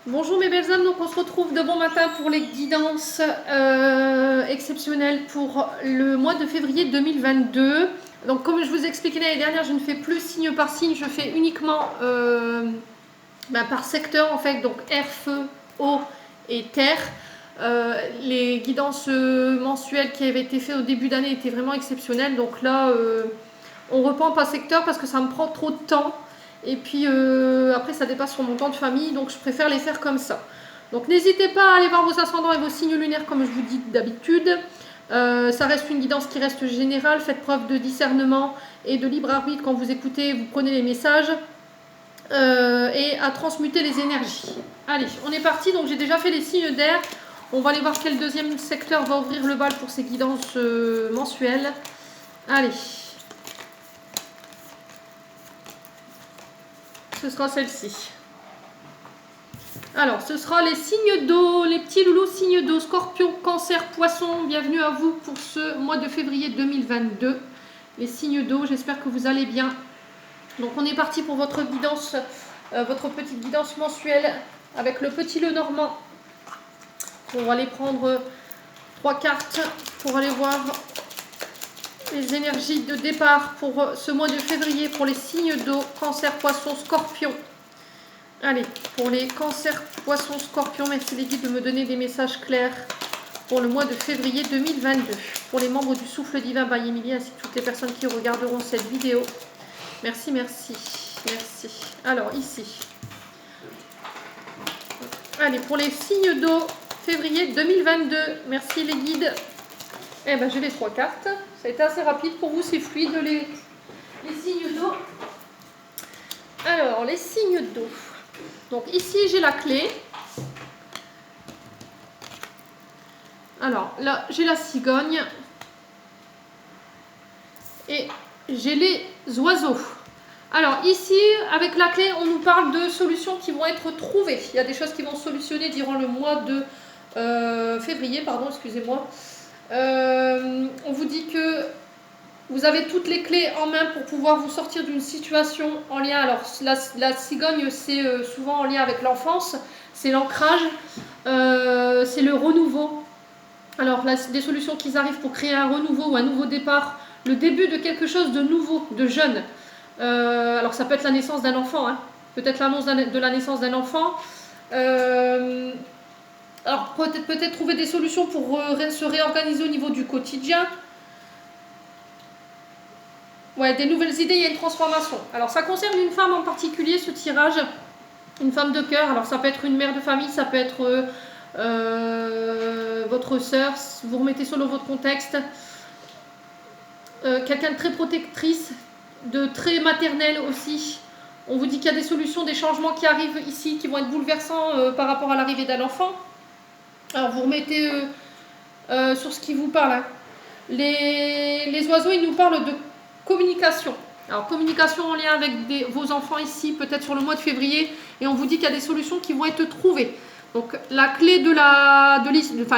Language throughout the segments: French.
Bonjour mes belles âmes, donc on se retrouve de bon matin pour les guidances exceptionnelles pour le mois de février 2022. Donc comme je vous ai expliqué l'année dernière, je ne fais plus signe par signe, je fais uniquement par secteur en fait, donc air, feu, eau et terre. Les guidances mensuelles qui avaient été faites au début d'année étaient vraiment exceptionnelles, donc là on reprend par secteur parce que ça me prend trop de temps. Et puis après, ça dépasse sur mon temps de famille, donc je préfère les faire comme ça. Donc n'hésitez pas à aller voir vos ascendants et vos signes lunaires comme je vous dis d'habitude. Ça reste une guidance qui reste générale. Faites preuve de discernement et de libre arbitre quand vous écoutez, vous prenez les messages. Et à transmuter les énergies. Allez, on est parti. Donc j'ai déjà fait les signes d'air. On va aller voir quel deuxième secteur va ouvrir le bal pour ces guidances mensuelles. Allez. Ce sera celle-ci. Alors, ce sera les signes d'eau, les petits loulous signes d'eau, Scorpion, Cancer, Poisson. Bienvenue à vous pour ce mois de février 2022. Les signes d'eau, j'espère que vous allez bien. Donc, on est parti pour votre guidance, votre petite guidance mensuelle avec le petit Lenormand. On va aller prendre 3 cartes pour aller voir les énergies de départ pour ce mois de février pour les signes d'eau, Cancer, Poisson, Scorpion. Allez, pour les cancers, poissons, scorpions, merci les guides de me donner des messages clairs pour le mois de février 2022. Pour les membres du Souffle Divin by Emilie, ainsi que toutes les personnes qui regarderont cette vidéo. Merci, merci, merci. Alors, ici. Allez, pour les signes d'eau, février 2022. Merci les guides. Eh bien, j'ai les 3 cartes. Ça a été assez rapide pour vous, c'est fluide les signes d'eau. Alors, les signes d'eau. Donc ici j'ai la clé. Alors là j'ai la cigogne. Et j'ai les oiseaux. Alors ici avec la clé on nous parle de solutions qui vont être trouvées. Il y a des choses qui vont se solutionner durant le mois de février, pardon, excusez-moi. On vous dit que vous avez toutes les clés en main pour pouvoir vous sortir d'une situation en lien. Alors la cigogne, c'est souvent en lien avec l'enfance, c'est l'ancrage, c'est le renouveau. Alors là, c'est des solutions qui arrivent pour créer un renouveau ou un nouveau départ, le début de quelque chose de nouveau, de jeune. Alors ça peut être la naissance d'un enfant, hein. Peut-être l'annonce de la naissance d'un enfant. Alors peut-être trouver des solutions pour se réorganiser au niveau du quotidien. Ouais, des nouvelles idées, il y a une transformation. Alors ça concerne une femme en particulier, ce tirage, une femme de cœur. Alors ça peut être une mère de famille, ça peut être votre sœur, vous remettez selon votre contexte. Quelqu'un de très protectrice, de très maternel aussi. On vous dit qu'il y a des solutions, des changements qui arrivent ici, qui vont être bouleversants par rapport à l'arrivée d'un enfant. Alors vous remettez sur ce qui vous parle. Hein. Les oiseaux, ils nous parlent de communication. Alors communication en lien avec vos enfants ici, peut-être sur le mois de février, et on vous dit qu'il y a des solutions qui vont être trouvées. Donc la clé de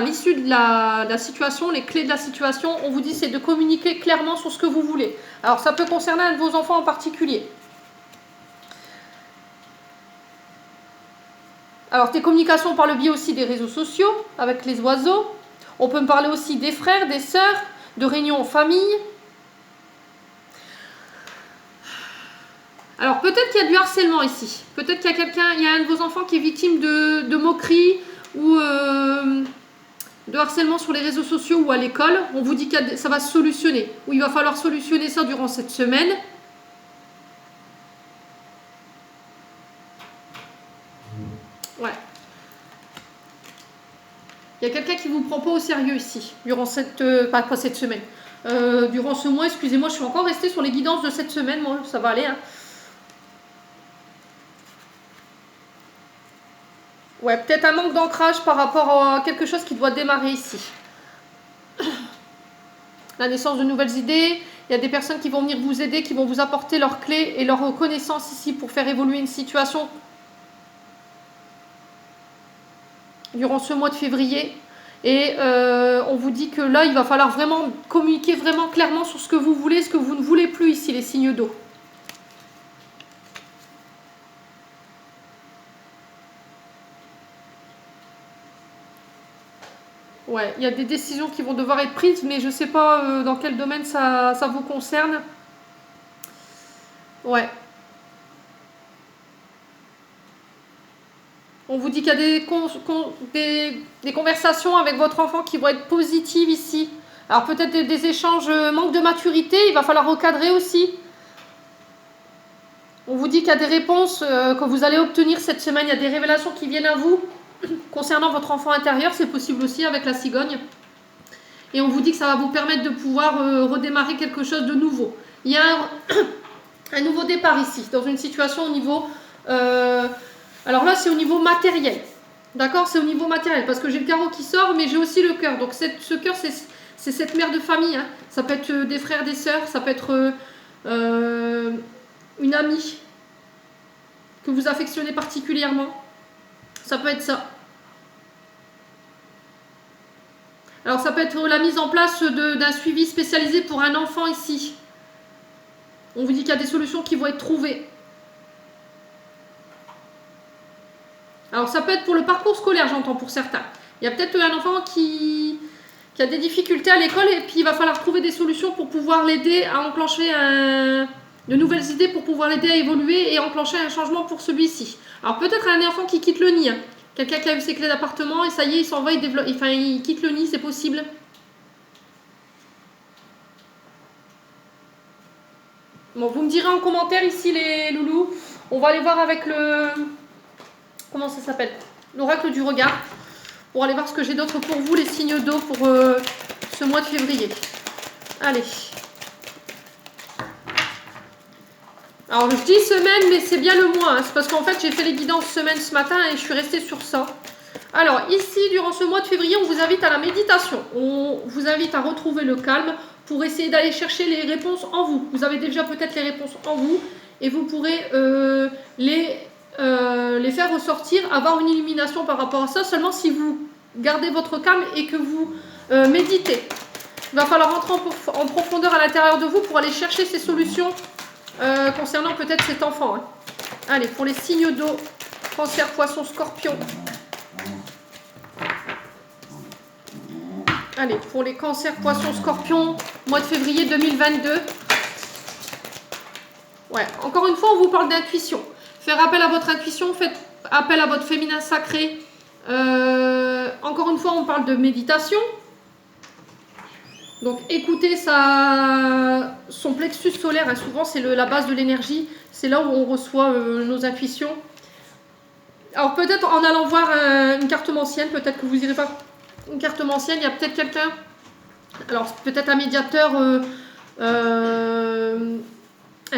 l'issue de la situation, les clés de la situation, on vous dit c'est de communiquer clairement sur ce que vous voulez. Alors ça peut concerner un de vos enfants en particulier. Alors des communications par le biais aussi des réseaux sociaux, avec les oiseaux. On peut me parler aussi des frères, des sœurs, de réunions en famille. Alors peut-être qu'il y a du harcèlement ici. Peut-être qu'il y a quelqu'un, il y a un de vos enfants qui est victime de moqueries ou de harcèlement sur les réseaux sociaux ou à l'école. On vous dit que ça va se solutionner. Ou il va falloir solutionner ça durant cette semaine. Ouais. Il y a quelqu'un qui ne vous prend pas au sérieux ici, durant pas cette semaine. Durant ce mois, excusez-moi, je suis encore restée sur les guidances de cette semaine. Moi, ça va aller, hein. Ouais, peut-être un manque d'ancrage par rapport à quelque chose qui doit démarrer ici. La naissance de nouvelles idées, il y a des personnes qui vont venir vous aider, qui vont vous apporter leurs clés et leurs connaissances ici pour faire évoluer une situation durant ce mois de février. Et on vous dit que là, il va falloir vraiment communiquer vraiment clairement sur ce que vous voulez, ce que vous ne voulez plus ici, les signes d'eau. Ouais, il y a des décisions qui vont devoir être prises, mais je ne sais pas dans quel domaine ça vous concerne. Ouais. On vous dit qu'il y a des conversations avec votre enfant qui vont être positives ici. Alors peut-être des échanges, manque de maturité, il va falloir recadrer aussi. On vous dit qu'il y a des réponses que vous allez obtenir cette semaine, il y a des révélations qui viennent à vous concernant votre enfant intérieur, c'est possible aussi avec la cigogne. Et on vous dit que ça va vous permettre de pouvoir redémarrer quelque chose de nouveau. Il y a un nouveau départ ici, dans une situation au niveau... alors là, c'est au niveau matériel. D'accord? C'est au niveau matériel, parce que j'ai le carreau qui sort, mais j'ai aussi le cœur. Donc ce cœur, c'est cette mère de famille. Hein. Ça peut être des frères, des sœurs, ça peut être une amie que vous affectionnez particulièrement. Ça peut être ça. Alors ça peut être la mise en place d'un suivi spécialisé pour un enfant ici. On vous dit qu'il y a des solutions qui vont être trouvées. Alors ça peut être pour le parcours scolaire, j'entends pour certains. Il y a peut-être un enfant qui a des difficultés à l'école et puis il va falloir trouver des solutions pour pouvoir l'aider à enclencher de nouvelles idées, pour pouvoir l'aider à évoluer et enclencher un changement pour celui-ci. Alors peut-être un enfant qui quitte le nid. Hein. Quelqu'un qui a eu ses clés d'appartement et ça y est, il s'en va, il quitte le nid, c'est possible. Bon, vous me direz en commentaire ici les loulous. On va aller voir avec le... Comment ça s'appelle? L'oracle du regard. Pour aller voir ce que j'ai d'autre pour vous, les signes d'eau pour ce mois de février. Allez. Alors je dis semaine, mais c'est bien le mois. Hein. C'est parce qu'en fait j'ai fait les guidances semaine ce matin et je suis restée sur ça. Alors ici, durant ce mois de février, on vous invite à la méditation. On vous invite à retrouver le calme pour essayer d'aller chercher les réponses en vous. Vous avez déjà peut-être les réponses en vous et vous pourrez les faire ressortir, avoir une illumination par rapport à ça, seulement si vous gardez votre calme et que vous méditez. Il va falloir rentrer en profondeur à l'intérieur de vous pour aller chercher ces solutions concernant peut-être cet enfant. Hein. Allez, pour les signes d'eau, Cancer, Poisson, Scorpion. Allez, pour les cancers, poissons, scorpions, mois de février 2022. Ouais, encore une fois, on vous parle d'intuition. Faire appel à votre intuition, faites appel à votre féminin sacré. Encore une fois, on parle de méditation. Donc, écoutez son plexus solaire. Hein, souvent, c'est la base de l'énergie. C'est là où on reçoit nos intuitions. Alors, peut-être en allant voir une carte mancienne, peut-être que vous irez pas... Une carte mancienne, il y a peut-être quelqu'un, alors peut-être un médiateur, un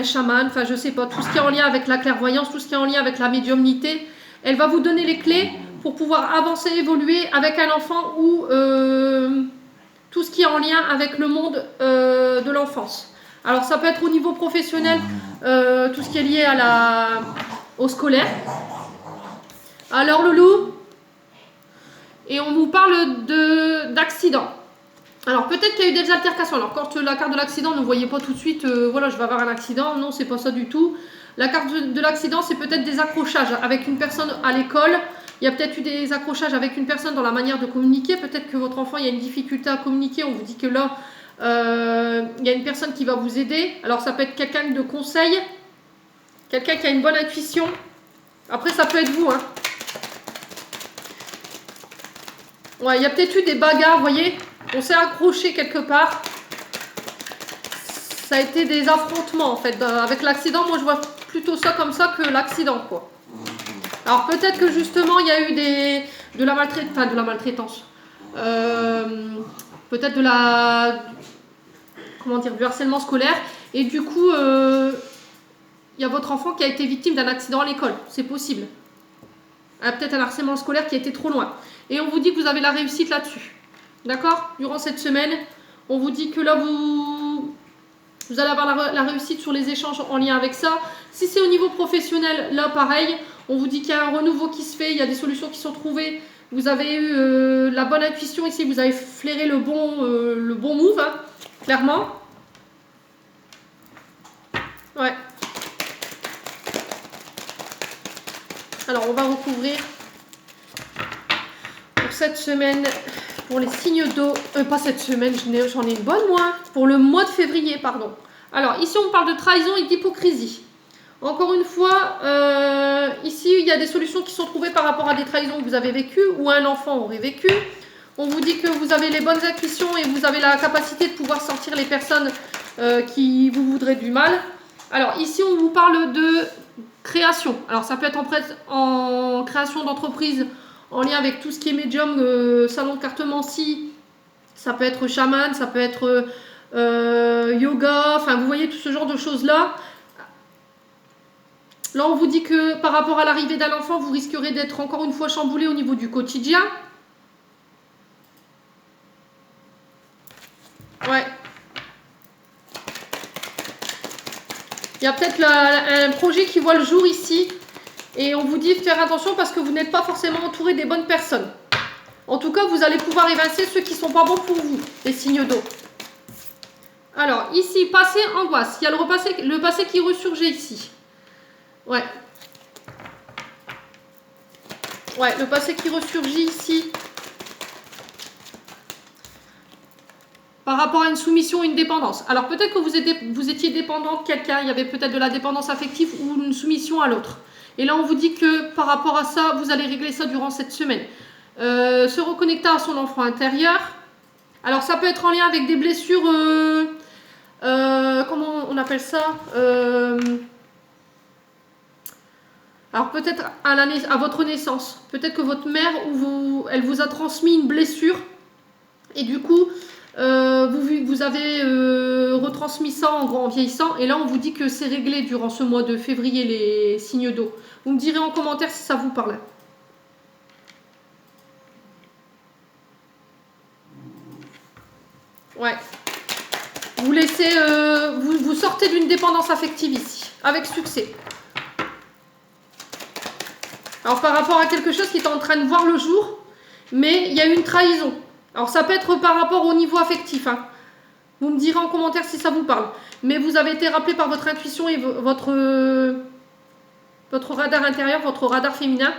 chaman, enfin je sais pas, tout ce qui est en lien avec la clairvoyance, tout ce qui est en lien avec la médiumnité, elle va vous donner les clés pour pouvoir avancer, évoluer avec un enfant ou tout ce qui est en lien avec le monde de l'enfance. Alors ça peut être au niveau professionnel, tout ce qui est lié au scolaire. Alors loulou, et on nous parle d'accident. Alors peut-être qu'il y a eu des altercations. Alors quand la carte de l'accident, ne voyez pas tout de suite, voilà, je vais avoir un accident. Non, c'est pas ça du tout. La carte de l'accident, c'est peut-être des accrochages avec une personne à l'école. Il y a peut-être eu des accrochages avec une personne dans la manière de communiquer. Peut-être que votre enfant, il y a une difficulté à communiquer. On vous dit que là, il y a une personne qui va vous aider. Alors ça peut être quelqu'un de conseil, quelqu'un qui a une bonne intuition. Après, ça peut être vous, hein. Ouais, il y a peut-être eu des bagarres, vous voyez. On s'est accroché quelque part. Ça a été des affrontements, en fait. Avec l'accident, moi, je vois plutôt ça comme ça que l'accident, quoi. Alors, peut-être que, justement, il y a eu de la maltraitance. Peut-être du harcèlement scolaire. Et du coup, il y a votre enfant qui a été victime d'un accident à l'école. C'est possible. Peut-être un harcèlement scolaire qui a été trop loin. Et on vous dit que vous avez la réussite là-dessus. D'accord? Durant cette semaine, on vous dit que là, vous allez avoir la réussite sur les échanges en lien avec ça. Si c'est au niveau professionnel, là, pareil. On vous dit qu'il y a un renouveau qui se fait, il y a des solutions qui sont trouvées. Vous avez eu la bonne intuition ici, vous avez flairé le bon move, hein, clairement. Ouais. Alors, on va recouvrir pour cette semaine pour les signes d'eau. Pas cette semaine, j'en ai une bonne, moi. Pour le mois de février, pardon. Alors, ici, on parle de trahison et d'hypocrisie. Encore une fois, ici, il y a des solutions qui sont trouvées par rapport à des trahisons que vous avez vécues ou un enfant aurait vécu. On vous dit que vous avez les bonnes intuitions et vous avez la capacité de pouvoir sortir les personnes qui vous voudraient du mal. Alors, ici, on vous parle de création. Alors, ça peut être en création d'entreprise en lien avec tout ce qui est médium, salon de cartomancie. Ça peut être chaman, ça peut être yoga. Enfin, vous voyez tout ce genre de choses-là. Là, on vous dit que par rapport à l'arrivée d'un enfant, vous risquerez d'être encore une fois chamboulé au niveau du quotidien. Ouais. Il y a peut-être un projet qui voit le jour ici. Et on vous dit de faire attention parce que vous n'êtes pas forcément entouré des bonnes personnes. En tout cas, vous allez pouvoir évincer ceux qui ne sont pas bons pour vous, les signes d'eau. Alors, ici, passé, angoisse. Il y a le passé qui ressurgit ici. Ouais. Ouais, le passé qui ressurgit ici. Par rapport à une soumission ou une dépendance. Alors, peut-être que vous étiez dépendant de quelqu'un. Il y avait peut-être de la dépendance affective ou une soumission à l'autre. Et là, on vous dit que par rapport à ça, vous allez régler ça durant cette semaine. Se reconnecter à son enfant intérieur. Alors, ça peut être en lien avec des blessures... comment on appelle ça Alors, peut-être à votre naissance. Peut-être que votre mère, elle vous a transmis une blessure. Et du coup, vous avez retransmis ça en vieillissant. Et là, on vous dit que c'est réglé durant ce mois de février, les signes d'eau. Vous me direz en commentaire si ça vous parle. Ouais. Vous laissez, vous sortez d'une dépendance affective ici, avec succès. Alors, par rapport à quelque chose qui est en train de voir le jour, mais il y a une trahison. Alors, ça peut être par rapport au niveau affectif. Hein. Vous me direz en commentaire si ça vous parle. Mais vous avez été rappelé par votre intuition et votre radar intérieur, votre radar féminin.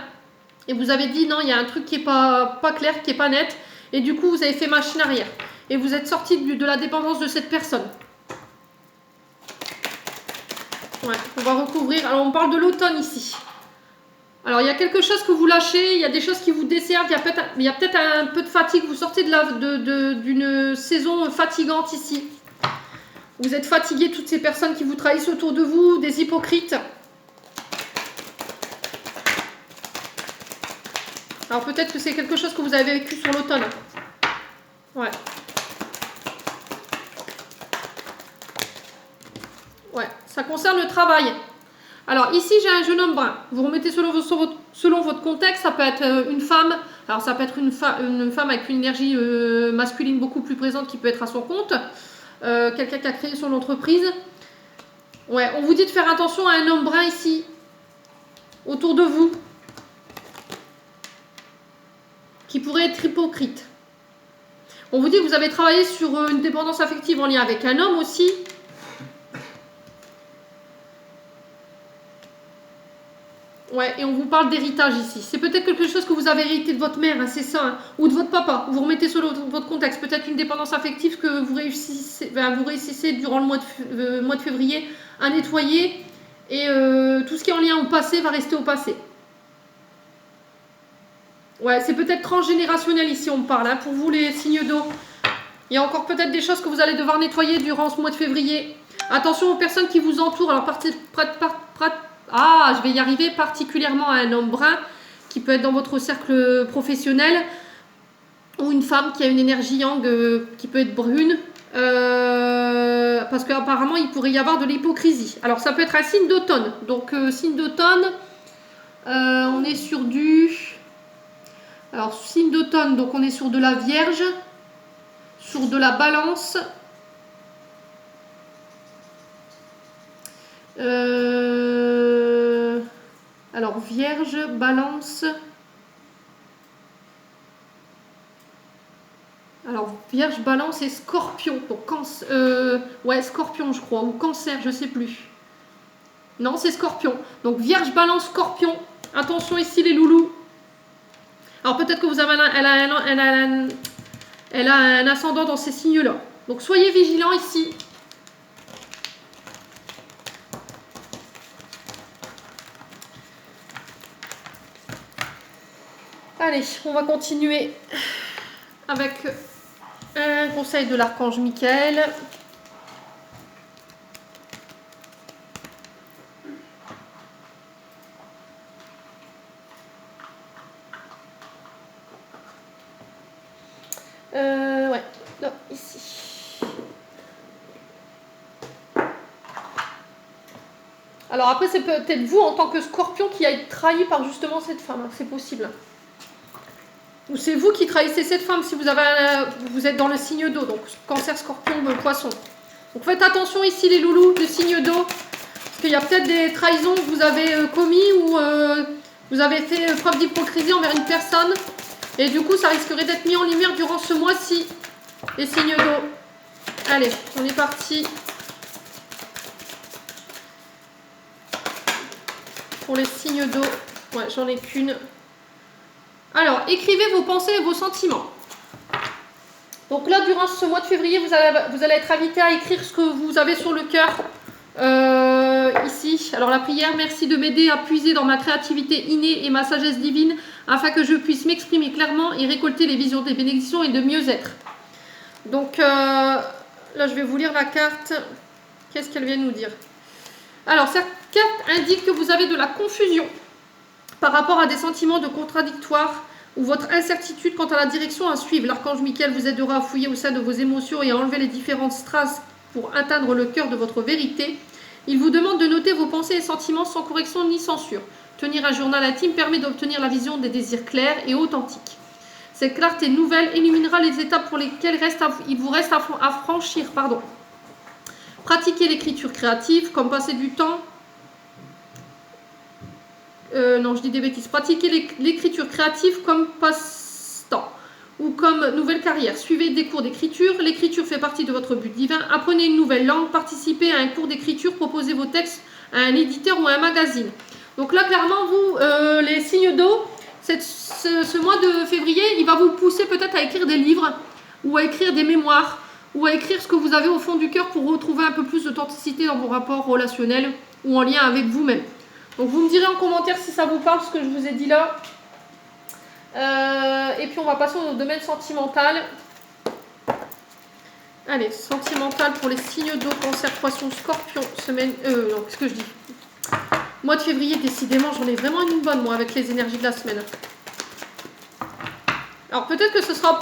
Et vous avez dit, non, il y a un truc qui n'est pas clair, qui n'est pas net. Et du coup, vous avez fait machine arrière. Et vous êtes sorti de la dépendance de cette personne. Ouais, on va recouvrir. Alors, on parle de l'automne ici. Alors, il y a quelque chose que vous lâchez, il y a des choses qui vous desservent, il y a peut-être un peu de fatigue. Vous sortez d'une saison fatigante ici. Vous êtes fatigué, toutes ces personnes qui vous trahissent autour de vous, des hypocrites. Alors, peut-être que c'est quelque chose que vous avez vécu sur l'automne. Ouais. Ouais, ça concerne le travail. Alors ici j'ai un jeune homme brun. Vous remettez selon votre contexte, ça peut être une femme. Alors ça peut être une femme avec une énergie masculine beaucoup plus présente qui peut être à son compte. Quelqu'un qui a créé son entreprise. Ouais, on vous dit de faire attention à un homme brun ici, autour de vous, qui pourrait être hypocrite. On vous dit que vous avez travaillé sur une dépendance affective en lien avec un homme aussi. Ouais, et on vous parle d'héritage ici. C'est peut-être quelque chose que vous avez hérité de votre mère, hein, c'est ça, hein, ou de votre papa. Vous remettez sur votre contexte. Peut-être une dépendance affective que vous réussissez durant le mois de février à nettoyer. Et tout ce qui est en lien au passé va rester au passé. Ouais, c'est peut-être transgénérationnel ici, on me parle, hein, pour vous les signes d'eau. Il y a encore peut-être des choses que vous allez devoir nettoyer durant ce mois de février. Attention aux personnes qui vous entourent. Alors, je vais y arriver, particulièrement à un homme brun qui peut être dans votre cercle professionnel ou une femme qui a une énergie yang qui peut être brune parce qu'apparemment il pourrait y avoir de l'hypocrisie. Alors ça peut être un signe d'automne. Donc signe d'automne, on est sur alors signe d'automne, donc on est sur de la Vierge, sur de la Balance. Alors, Vierge, Balance. Alors, Vierge, Balance et Scorpion. Donc, ouais, Scorpion, je crois. Ou Cancer, je sais plus. Non, c'est Scorpion. Donc, Vierge, Balance, Scorpion. Attention ici, les loulous. Alors, peut-être que vous avez elle a un ascendant dans ces signes-là. Donc soyez vigilants ici. Allez, on va continuer avec un conseil de l'archange Michael. Ouais, là, ici. Alors après, c'est peut-être vous en tant que scorpion qui a été trahi par justement cette femme, hein, c'est possible. Ou c'est vous qui trahissez cette femme si vous êtes dans le signe d'eau, donc cancer, scorpion, poisson. Donc faites attention ici les loulous de signe d'eau, parce qu'il y a peut-être des trahisons que vous avez commis ou vous avez fait preuve d'hypocrisie envers une personne. Et du coup, ça risquerait d'être mis en lumière durant ce mois-ci, les signes d'eau. Allez, on est parti. Pour les signes d'eau, ouais, j'en ai qu'une. Alors, écrivez vos pensées et vos sentiments. Donc là, durant ce mois de février, vous allez être invité à écrire ce que vous avez sur le cœur. Ici, alors la prière, merci de m'aider à puiser dans ma créativité innée et ma sagesse divine, afin que je puisse m'exprimer clairement et récolter les visions des bénédictions et de mieux être. Donc là, je vais vous lire la carte. Qu'est-ce qu'elle vient nous dire? Alors, cette carte indique que vous avez de la confusion par rapport à des sentiments de contradictoire ou votre incertitude quant à la direction à suivre. L'archange Michael vous aidera à fouiller au sein de vos émotions et à enlever les différentes strass pour atteindre le cœur de votre vérité. Il vous demande de noter vos pensées et sentiments sans correction ni censure. Tenir un journal intime permet d'obtenir la vision des désirs clairs et authentiques. Cette clarté nouvelle illuminera les étapes pour lesquelles il vous reste à franchir. Pratiquez l'écriture créative, comme passer du temps. Non, je dis des bêtises. Pratiquez l'écriture créative comme passe-temps ou comme nouvelle carrière. Suivez des cours d'écriture. L'écriture fait partie de votre but divin. Apprenez une nouvelle langue. Participez à un cours d'écriture. Proposez vos textes à un éditeur ou à un magazine. Donc là, clairement, vous, les signes d'eau, ce mois de février, il va vous pousser peut-être à écrire des livres ou à écrire des mémoires ou à écrire ce que vous avez au fond du cœur pour retrouver un peu plus d'authenticité dans vos rapports relationnels ou en lien avec vous-même. Donc vous me direz en commentaire si ça vous parle, ce que je vous ai dit là. Et puis on va passer au domaine sentimental. Allez, sentimental pour les signes d'eau, cancer, poisson, scorpion, semaine... non, qu'est-ce que je dis? Mois de février, décidément, j'en ai vraiment une bonne, moi, avec les énergies de la semaine. Alors peut-être que ce sera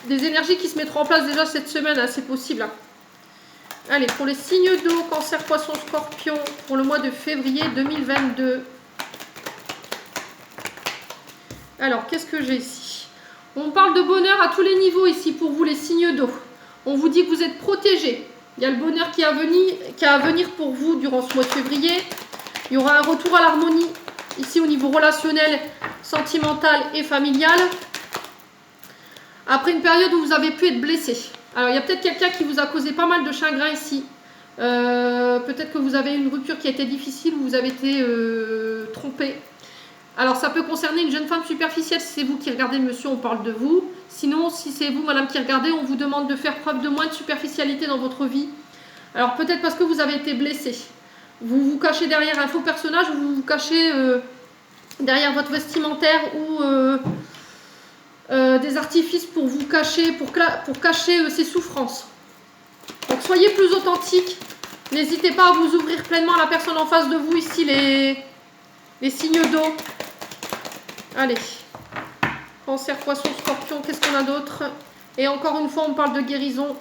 des énergies qui se mettront en place déjà cette semaine, hein, c'est possible. Hein. Allez, pour les signes d'eau, cancer, poisson, scorpion, pour le mois de février 2022. Alors, qu'est-ce que j'ai ici? On parle de bonheur à tous les niveaux ici pour vous, les signes d'eau. On vous dit que vous êtes protégés. Il y a le bonheur qui est à venir pour vous durant ce mois de février. Il y aura un retour à l'harmonie ici au niveau relationnel, sentimental et familial. Après une période où vous avez pu être blessé. Alors, il y a peut-être quelqu'un qui vous a causé pas mal de chagrin ici. Peut-être que vous avez une rupture qui a été difficile ou vous avez été trompé. Alors, ça peut concerner une jeune femme superficielle. Si c'est vous qui regardez, monsieur, on parle de vous. Sinon, si c'est vous, madame, qui regardez, on vous demande de faire preuve de moins de superficialité dans votre vie. Alors, peut-être parce que vous avez été blessé. Vous vous cachez derrière un faux personnage ou vous vous cachez derrière votre vestimentaire ou... des artifices pour vous cacher, pour cacher ces souffrances. Donc soyez plus authentique. N'hésitez pas à vous ouvrir pleinement à la personne en face de vous. Ici, les signes d'eau. Allez. Cancer, poisson, scorpion. Qu'est-ce qu'on a d'autre? Et encore une fois, on parle de guérison.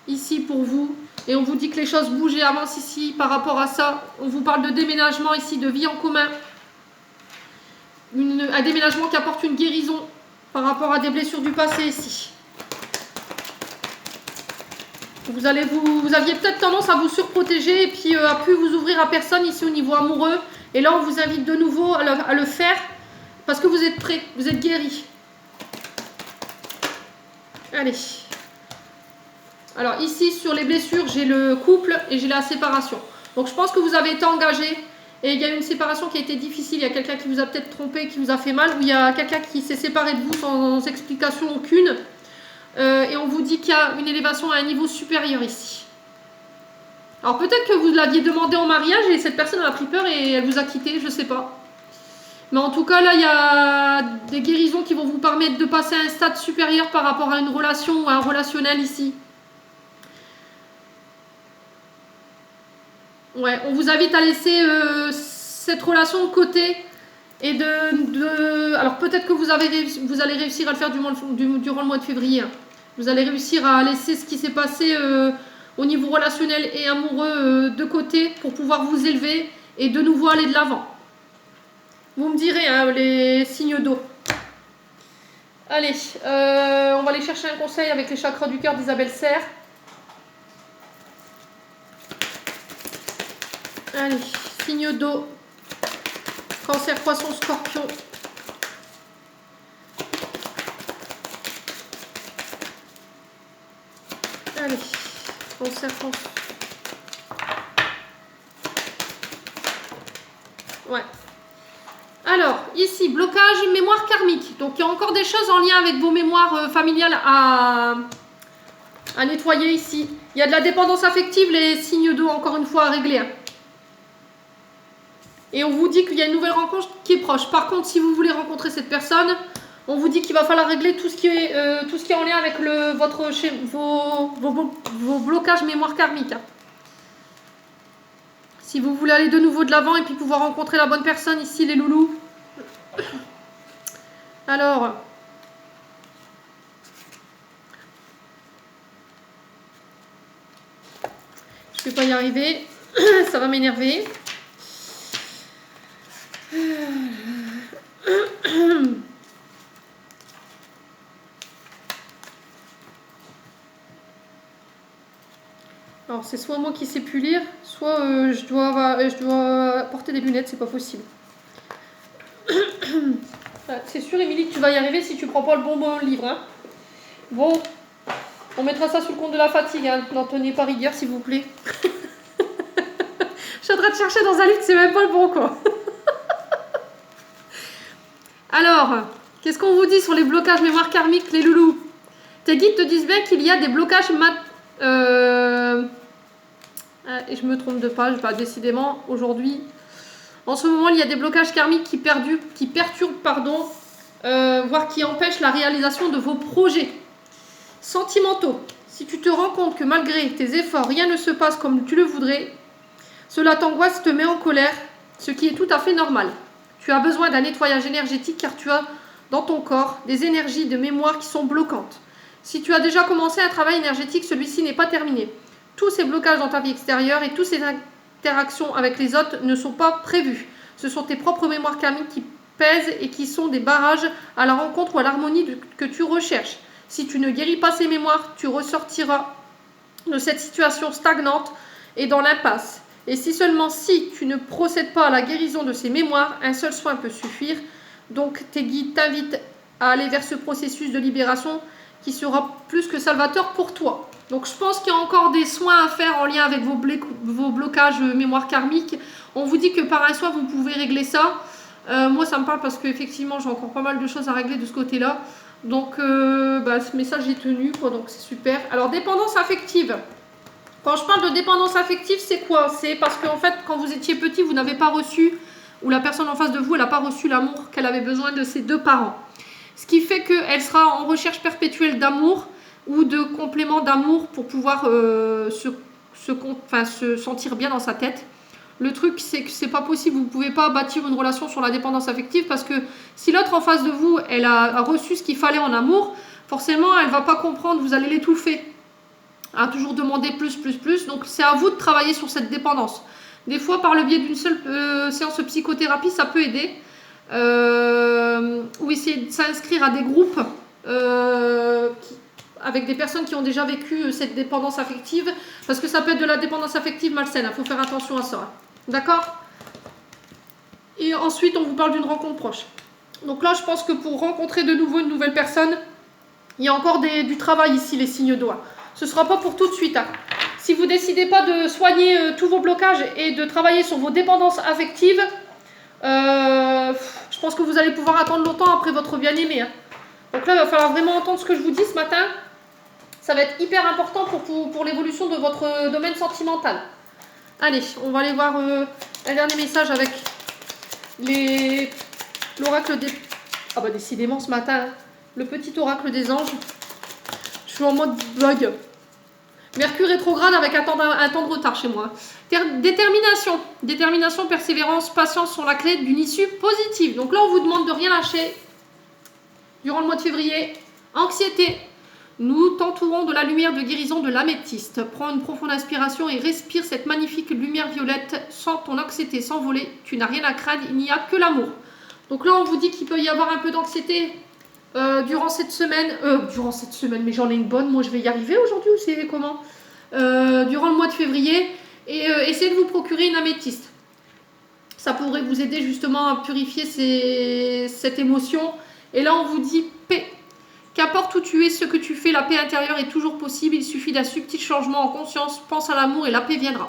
Ici, pour vous. Et on vous dit que les choses bougent et avancent ici par rapport à ça. On vous parle de déménagement ici, de vie en commun. Un déménagement qui apporte une guérison par rapport à des blessures du passé ici. Vous aviez peut-être tendance à vous surprotéger et puis à plus vous ouvrir à personne ici au niveau amoureux. Et là, on vous invite de nouveau à le faire parce que vous êtes prêts, vous êtes guéris. Allez. Alors ici, sur les blessures, j'ai le couple et j'ai la séparation. Donc je pense que vous avez été engagé. Et il y a une séparation qui a été difficile. Il y a quelqu'un qui vous a peut-être trompé, qui vous a fait mal. Ou il y a quelqu'un qui s'est séparé de vous sans explication aucune. Et on vous dit qu'il y a une élévation à un niveau supérieur ici. Alors peut-être que vous l'aviez demandé en mariage et cette personne a pris peur et elle vous a quitté, je sais pas. Mais en tout cas, là, il y a des guérisons qui vont vous permettre de passer à un stade supérieur par rapport à une relation ou à un relationnel ici. Ouais, on vous invite à laisser cette relation de côté et alors peut-être que vous allez réussir à le faire durant le mois de février. Vous allez réussir à laisser ce qui s'est passé au niveau relationnel et amoureux de côté pour pouvoir vous élever et de nouveau aller de l'avant. Vous me direz, hein, les signes d'eau. Allez, on va aller chercher un conseil avec les chakras du cœur d'Isabelle Serre. Allez, signe d'eau. Cancer, poisson, scorpion. Allez, cancer, poisson. Ouais. Alors, ici, blocage, mémoire karmique. Donc, il y a encore des choses en lien avec vos mémoires familiales à nettoyer ici. Il y a de la dépendance affective, les signes d'eau, encore une fois, à régler. Et on vous dit qu'il y a une nouvelle rencontre qui est proche. Par contre, si vous voulez rencontrer cette personne, on vous dit qu'il va falloir régler tout ce qui est en lien avec vos blocages mémoire karmique. Si vous voulez aller de nouveau de l'avant et puis pouvoir rencontrer la bonne personne, ici les loulous. Alors, je ne vais pas y arriver, ça va m'énerver. Alors c'est soit moi qui sais plus lire, soit je dois porter des lunettes, c'est pas possible. C'est sûr, Émilie, que tu vas y arriver si tu prends pas le bon livre. Hein. Bon, on mettra ça sous le compte de la fatigue. Hein. N'en tenez pas rigueur, s'il vous plaît. Je suis en train de chercher dans un livre, c'est même pas le bon, quoi. Alors, qu'est-ce qu'on vous dit sur les blocages mémoire karmique, les loulous? Tes guides te disent bien qu'il y a des blocages et je me trompe de page, bah, décidément, aujourd'hui, en ce moment, il y a des blocages karmiques qui perturbent, voire qui empêchent la réalisation de vos projets sentimentaux. Si tu te rends compte que malgré tes efforts, rien ne se passe comme tu le voudrais, cela t'angoisse, te met en colère, ce qui est tout à fait normal. Tu as besoin d'un nettoyage énergétique car tu as dans ton corps des énergies de mémoire qui sont bloquantes. Si tu as déjà commencé un travail énergétique, celui-ci n'est pas terminé. Tous ces blocages dans ta vie extérieure et toutes ces interactions avec les autres ne sont pas prévus. Ce sont tes propres mémoires karmiques qui pèsent et qui sont des barrages à la rencontre ou à l'harmonie que tu recherches. Si tu ne guéris pas ces mémoires, tu ressortiras de cette situation stagnante et dans l'impasse. Et seulement si tu ne procèdes pas à la guérison de ces mémoires, un seul soin peut suffire. Donc tes guides t'invitent à aller vers ce processus de libération qui sera plus que salvateur pour toi. Donc je pense qu'il y a encore des soins à faire en lien avec vos blocages mémoire karmique. On vous dit que par un soin, vous pouvez régler ça. Moi, ça me parle parce qu'effectivement, j'ai encore pas mal de choses à régler de ce côté-là. Donc, ce message est tenu, quoi, donc c'est super. Alors, dépendance affective. Quand je parle de dépendance affective, c'est quoi? C'est parce qu'en fait, quand vous étiez petit, vous n'avez pas reçu, ou la personne en face de vous, elle n'a pas reçu l'amour qu'elle avait besoin de ses deux parents. Ce qui fait qu'elle sera en recherche perpétuelle d'amour ou de complément d'amour pour pouvoir se sentir bien dans sa tête. Le truc, c'est que c'est pas possible, vous ne pouvez pas bâtir une relation sur la dépendance affective parce que si l'autre en face de vous, elle a reçu ce qu'il fallait en amour, forcément, elle ne va pas comprendre, vous allez l'étouffer. À toujours demander plus, plus, plus. Donc, c'est à vous de travailler sur cette dépendance. Des fois, par le biais d'une seule séance de psychothérapie, ça peut aider. Ou essayer de s'inscrire à des groupes avec des personnes qui ont déjà vécu cette dépendance affective, parce que ça peut être de la dépendance affective malsaine, il faut faire attention à ça. D'accord? Et ensuite, on vous parle d'une rencontre proche. Donc là, je pense que pour rencontrer de nouveau une nouvelle personne, il y a encore du travail ici, les signes d'eau. Ce ne sera pas pour tout de suite. Hein. Si vous ne décidez pas de soigner tous vos blocages et de travailler sur vos dépendances affectives, je pense que vous allez pouvoir attendre longtemps après votre bien-aimé. Hein. Donc là, il va falloir vraiment entendre ce que je vous dis ce matin. Ça va être hyper important pour l'évolution de votre domaine sentimental. Allez, on va aller voir un dernier message avec l'oracle des... Ah bah décidément ce matin, le petit oracle des anges. Je suis en mode bug. Mercure rétrograde avec un temps de retard chez moi. Détermination. Détermination, persévérance, patience sont la clé d'une issue positive. Donc là, on vous demande de rien lâcher. Durant le mois de février, anxiété. Nous t'entourons de la lumière de guérison de l'améthyste. Prends une profonde inspiration et respire cette magnifique lumière violette. Sens ton anxiété s'envoler. Tu n'as rien à craindre, il n'y a que l'amour. Donc là, on vous dit qu'il peut y avoir un peu d'anxiété durant cette semaine, mais j'en ai une bonne, moi je vais y arriver aujourd'hui ou c'est comment durant le mois de février, et essayez de vous procurer une améthyste. Ça pourrait vous aider justement à purifier cette émotion. Et là on vous dit paix. Qu'importe où tu es, ce que tu fais, la paix intérieure est toujours possible. Il suffit d'un subtil changement en conscience. Pense à l'amour et la paix viendra.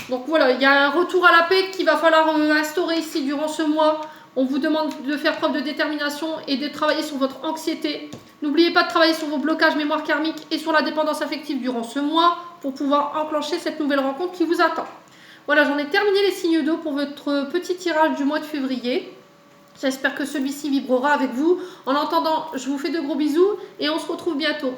Donc voilà, il y a un retour à la paix qu'il va falloir instaurer ici durant ce mois. On vous demande de faire preuve de détermination et de travailler sur votre anxiété. N'oubliez pas de travailler sur vos blocages mémoire karmique et sur la dépendance affective durant ce mois pour pouvoir enclencher cette nouvelle rencontre qui vous attend. Voilà, j'en ai terminé les signes d'eau pour votre petit tirage du mois de février. J'espère que celui-ci vibrera avec vous. En attendant, je vous fais de gros bisous et on se retrouve bientôt.